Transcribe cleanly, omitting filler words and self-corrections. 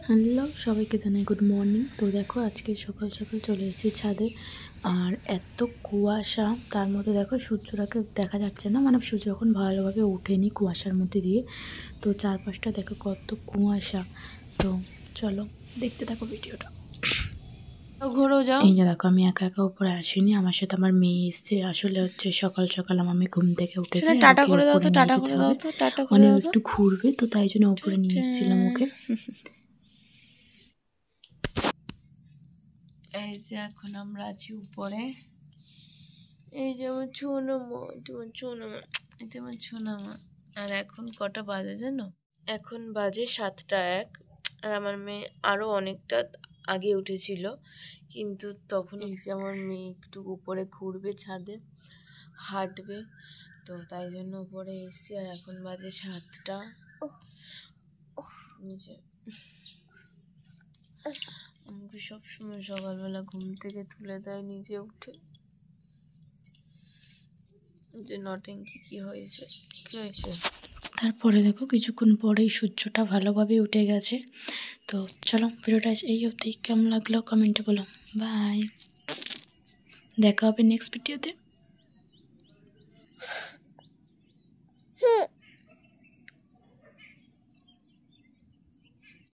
Hello সবাইকে জানাই good morning. তো দেখো আজকে সকাল সকাল চলে এসেছি ছাদে, আর এত কুয়াশা, তার মধ্যে দেখো সূর্যটাকে দেখা যাচ্ছে না, মানে সূর্য এখন ভালোভাবে ওঠেনি কুয়াশার মধ্যে দিয়ে। তো চারপাশটা দেখো কত কুয়াশা। তো চলো দেখতে থাকো ভিডিওটা। ঘোরো যাও। এই যে দেখো আমি একা একা উপরে আসিনি, আমার সাথে আমার মেয়ে এসছে। আসলে হচ্ছে সকাল সকাল আমার মেয়ে ঘুম থেকে উঠেছে, টাটা ওকে করে দাও উপরে তো, নিয়ে টাটা যেতে করে দাও হবে, তো, টাটা করে মানে দাও তো। একটু ঘুরবে, তো তাই জন্য উপরে নিয়ে এসেছিলাম ওকে। এই যে এখন আমরা আছি উপরে। এই যে আমার ছোনামা, তোমার ছোনামা, এই যে আমার ছোনামা। আর এখন কটা বাজে জানো? এখন বাজে 7টা 1। আর আমার মেয়ে আরো অনেকটা আগে উঠেছিল, কিন্তু তখন এই যে আমার মেয়ে একটু উপরে ঘুরবে, ছাদে হাঁটবে, তো তাই জন্য উপরে এসেছি। আর এখন বাজে 7টা। নিচে আমাকে সবসময় সকালবেলা ঘুম থেকে তুলে দেয় নিজে উঠে। যে নটেঙ্কি কি হয়েছে, কি হয়েছে? তারপরে দেখো কিছুক্ষণ পরেই সূর্যটা ভালোভাবে উঠে গেছে। তো চলো ভিডিওটা এই অবধি, কেমন লাগলো কমেন্টে বলো। বাই, দেখা হবে নেক্সট ভিডিওতে।